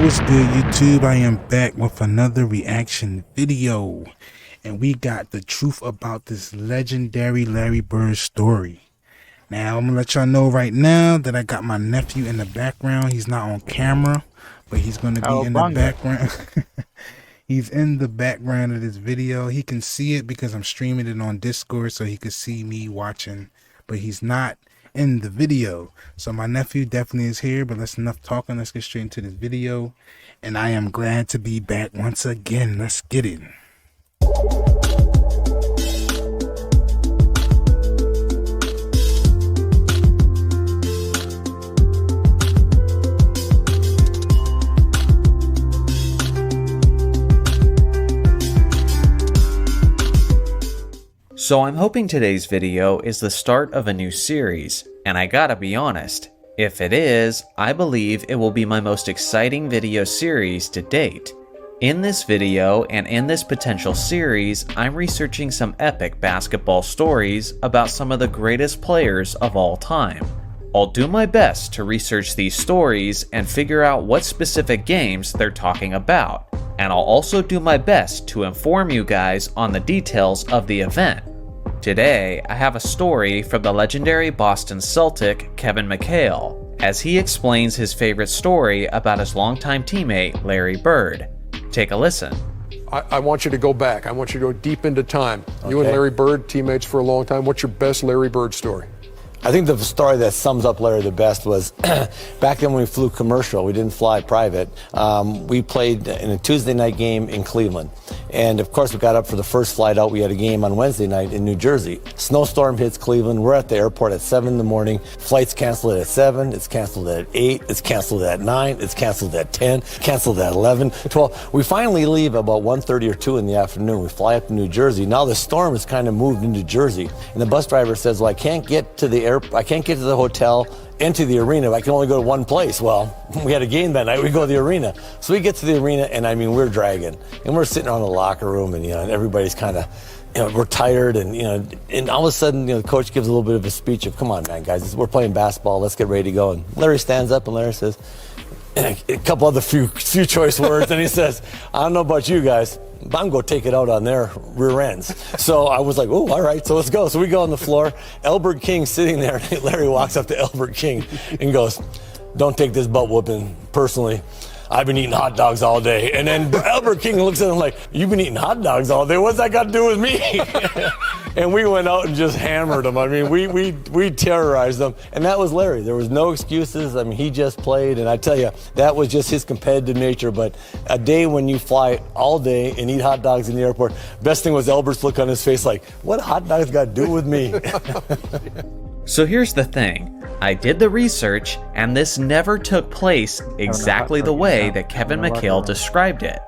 What's good, YouTube? I am back with another reaction video, and we got the truth about this legendary Larry Bird story. Now, I'm gonna let y'all know right now that I got my nephew in the background. He's not on camera, but he's gonna be in the background. He's in the background of this video. He can see it because I'm streaming it on Discord, so he could see me watching, but he's not in the video. So my nephew definitely is here, but that's enough talking. Let's get straight into this video, and I am glad to be back once again. Let's get it. So I'm hoping today's video is the start of a new series, and I gotta be honest, if it is, I believe it will be my most exciting video series to date. In this video and in this potential series, I'm researching some epic basketball stories about some of the greatest players of all time. I'll do my best to research these stories and figure out what specific games they're talking about, and I'll also do my best to inform you guys on the details of the event. Today, I have a story from the legendary Boston Celtic Kevin McHale, as he explains his favorite story about his longtime teammate Larry Bird. Take a listen. I want you to go back. I want you to go deep into time. Okay. You and Larry Bird, teammates for a long time. What's your best Larry Bird story? I think the story that sums up Larry the best was back then when we flew commercial, we didn't fly private. We played in a Tuesday night game in Cleveland. And of course, we got up for the first flight out. We had a game on Wednesday night in New Jersey. Snowstorm hits Cleveland. We're at the airport at 7 in the morning. Flight's canceled at 7. It's canceled at 8. It's canceled at 9. It's canceled at 10. Canceled at 11, 12. We finally leave about 1:30 or 2 in the afternoon. We fly up to New Jersey. Now the storm has kind of moved into Jersey. And the bus driver says, well, I can't get to the hotel and to the arena. I can only go to one place. Well, we had a game that night. We go to the arena. So we get to the arena, and I mean, we're dragging. And we're sitting around the locker room, and, and everybody's kind of, we're tired. And, and all of a sudden, the coach gives a little bit of a speech of, come on, man, guys, we're playing basketball. Let's get ready to go. And Larry stands up, and Larry says, a couple other few choice words, and he says, I don't know about you guys, but I'm going to take it out on their rear ends. So I was like, oh, all right, so let's go. So we go on the floor. Albert King sitting there. Larry walks up to Albert King and goes, don't take this butt whooping personally. I've been eating hot dogs all day. And then Albert King looks at him like, you've been eating hot dogs all day? What's that got to do with me? And we went out and just hammered him. I mean, we terrorized him. And that was Larry. There was no excuses. I mean, he just played. And I tell you, that was just his competitive nature. But a day when you fly all day and eat hot dogs in the airport, best thing was Albert's look on his face like, what hot dogs got to do with me? So here's the thing. I did the research, and this never took place exactly the way that Kevin McHale described it.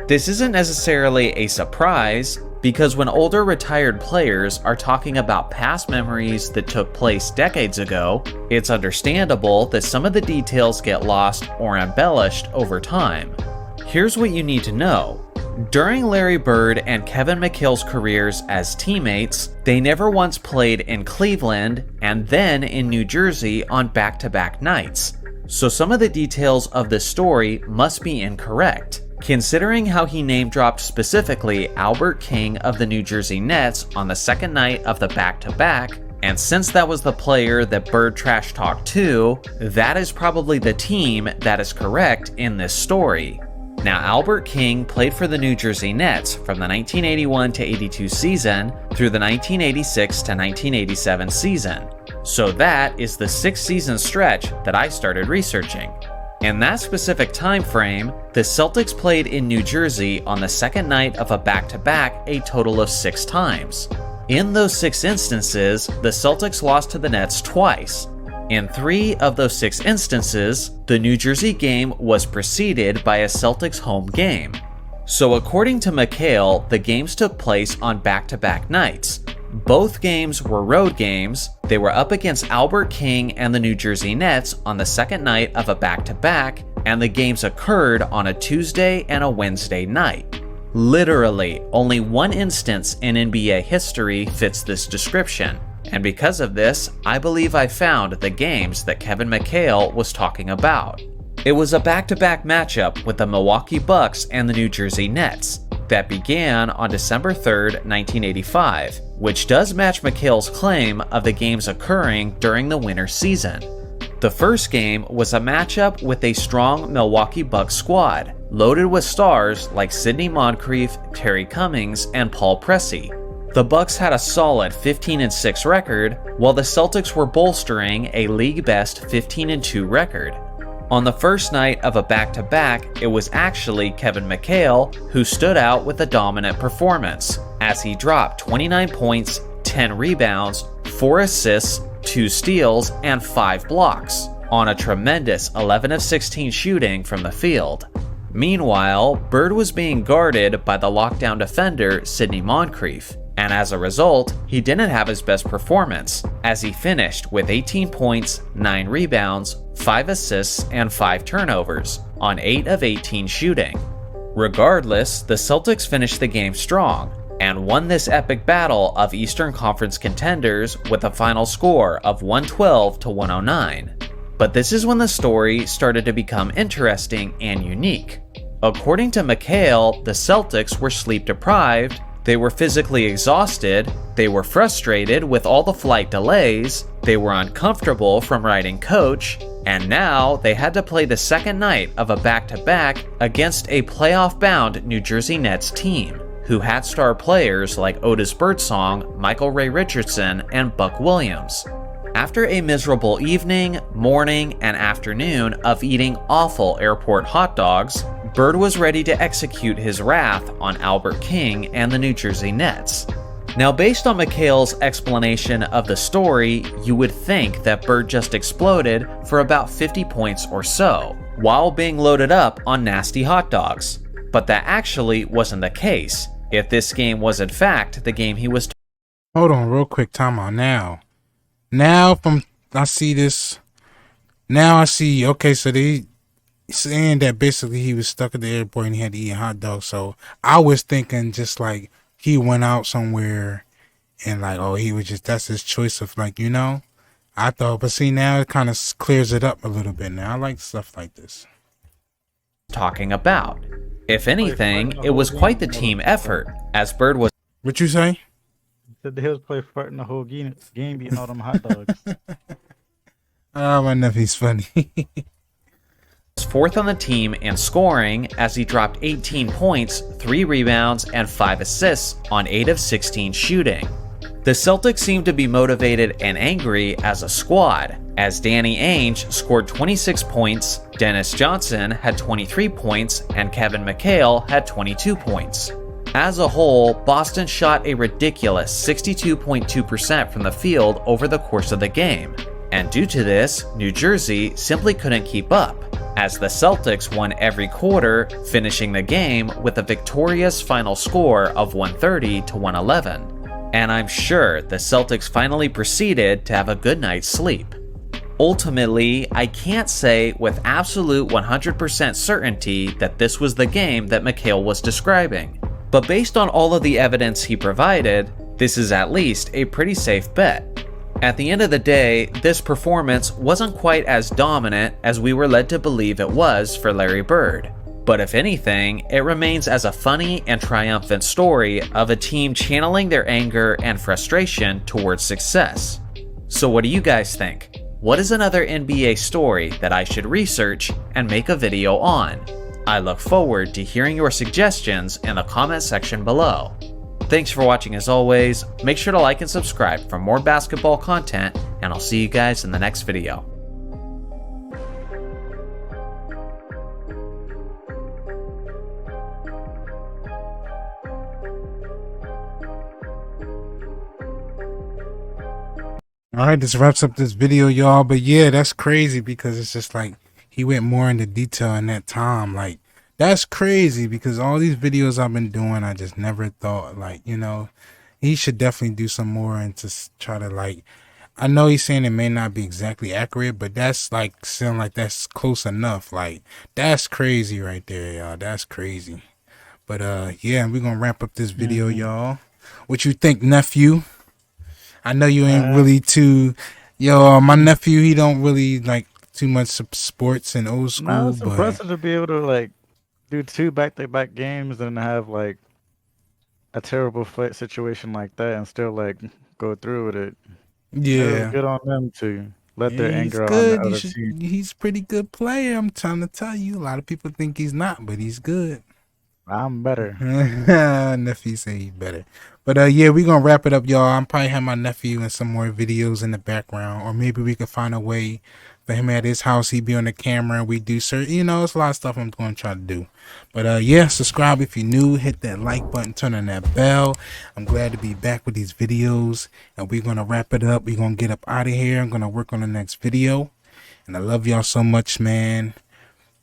This isn't necessarily a surprise, because when older retired players are talking about past memories that took place decades ago, it's understandable that some of the details get lost or embellished over time. Here's what you need to know. During Larry Bird and Kevin McHale's careers as teammates, they never once played in Cleveland and then in New Jersey on back-to-back nights. So some of the details of this story must be incorrect, considering how he name-dropped specifically Albert King of the New Jersey Nets on the second night of the back-to-back, and since that was the player that Bird trash talked to, that is probably the team that is correct in this story. Now, Albert King played for the New Jersey Nets from the 1981 to 82 season through the 1986 to 1987 season. So that is the 6-season stretch that I started researching. In that specific time frame, the Celtics played in New Jersey on the second night of a back-to-back a total of 6 times. In those 6 instances, the Celtics lost to the Nets twice. In 3 of those 6 instances, the New Jersey game was preceded by a Celtics home game. So according to McHale, the games took place on back-to-back nights. Both games were road games. They were up against Albert King and the New Jersey Nets on the second night of a back-to-back, and the games occurred on a Tuesday and a Wednesday night. Literally, only one instance in NBA history fits this description. And because of this, I believe I found the games that Kevin McHale was talking about. It was a back-to-back matchup with the Milwaukee Bucks and the New Jersey Nets that began on December 3rd, 1985, which does match McHale's claim of the games occurring during the winter season. The first game was a matchup with a strong Milwaukee Bucks squad, loaded with stars like Sidney Moncrief, Terry Cummings, and Paul Pressey. The Bucks had a solid 15-6 record, while the Celtics were bolstering a league-best 15-2 record. On the first night of a back-to-back, it was actually Kevin McHale who stood out with a dominant performance, as he dropped 29 points, 10 rebounds, 4 assists, 2 steals, and 5 blocks, on a tremendous 11 of 16 shooting from the field. Meanwhile, Bird was being guarded by the lockdown defender Sidney Moncrief, and as a result, he didn't have his best performance, as he finished with 18 points, 9 rebounds, 5 assists, and 5 turnovers, on 8 of 18 shooting. Regardless, the Celtics finished the game strong, and won this epic battle of Eastern Conference contenders with a final score of 112-109. But this is when the story started to become interesting and unique. According to McHale, the Celtics were sleep deprived, they were physically exhausted, they were frustrated with all the flight delays, they were uncomfortable from riding coach, and now they had to play the second night of a back-to-back against a playoff-bound New Jersey Nets team, who had star players like Otis Birdsong, Michael Ray Richardson, and Buck Williams. After a miserable evening, morning, and afternoon of eating awful airport hot dogs, Bird was ready to execute his wrath on Albert King and the New Jersey Nets. Now, based on McHale's explanation of the story, you would think that Bird just exploded for about 50 points or so, while being loaded up on nasty hot dogs. But that actually wasn't the case, if this game was in fact the game he was Hold on real quick, time out now. Now I see this. Now I see, okay, so they saying that basically he was stuck at the airport and he had to eat a hot dog. So I was thinking just like he went out somewhere and like, oh, he was just, that's his choice of like, you know, I thought, but see now it kind of clears it up a little bit now. I like stuff like this. talking about. If anything, it was quite the team effort, as Bird was What you say? Said the Hills play farting the whole game eating all them hot dogs. Oh, my nephew's funny. fourth on the team in scoring, as he dropped 18 points, 3 rebounds, and 5 assists on 8 of 16 shooting. The Celtics seemed to be motivated and angry as a squad, as Danny Ainge scored 26 points, Dennis Johnson had 23 points, and Kevin McHale had 22 points. As a whole, Boston shot a ridiculous 62.2% from the field over the course of the game, and due to this, New Jersey simply couldn't keep up, as the Celtics won every quarter, finishing the game with a victorious final score of 130-111. And I'm sure the Celtics finally proceeded to have a good night's sleep. Ultimately, I can't say with absolute 100% certainty that this was the game that McHale was describing, but based on all of the evidence he provided, this is at least a pretty safe bet. At the end of the day, this performance wasn't quite as dominant as we were led to believe it was for Larry Bird. But if anything, it remains as a funny and triumphant story of a team channeling their anger and frustration towards success. So what do you guys think? What is another NBA story that I should research and make a video on? I look forward to hearing your suggestions in the comment section below. Thanks for watching as always. Make sure to like and subscribe for more basketball content, and I'll see you guys in the next video. All right, this wraps up this video, y'all. But yeah, that's crazy because it's just like he went more into detail in that time. Like, that's crazy because all these videos I've been doing, I just never thought, like, you know, he should definitely do some more and just try to, like, I know he's saying it may not be exactly accurate, but that's like sound like that's close enough. Like, that's crazy right there, y'all. That's crazy. But yeah, we're gonna wrap up this video, y'all. What you think, nephew? I know you ain't really too, my nephew, he don't really like too much sports and old No, school, it's but impressive to be able to like do 2 back-to-back games and have like a terrible fight situation like that and still like go through with it. It was yeah. good on them to let Yeah, their he's anger out on the good. You other should. team. He's a pretty good player. I'm trying to tell you. A lot of people think he's not, but he's good. I'm better. Nephew say he better. But yeah, we're gonna wrap it up, y'all. I'm probably have my nephew and some more videos in the background, or maybe we could find a way for him at his house. He'd be on the camera and we do certain, it's a lot of stuff I'm gonna try to do. But yeah, subscribe if you're new, hit that like button, turn on that bell. I'm glad to be back with these videos, and we're gonna wrap it up. We're gonna get up out of here. I'm gonna work on the next video, and I love y'all so much, man.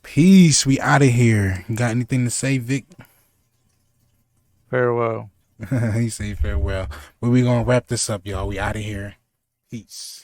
Peace. We out of here. You got anything to say, Vic? Farewell. He say farewell. But we gonna wrap this up, y'all. We out of here. Peace.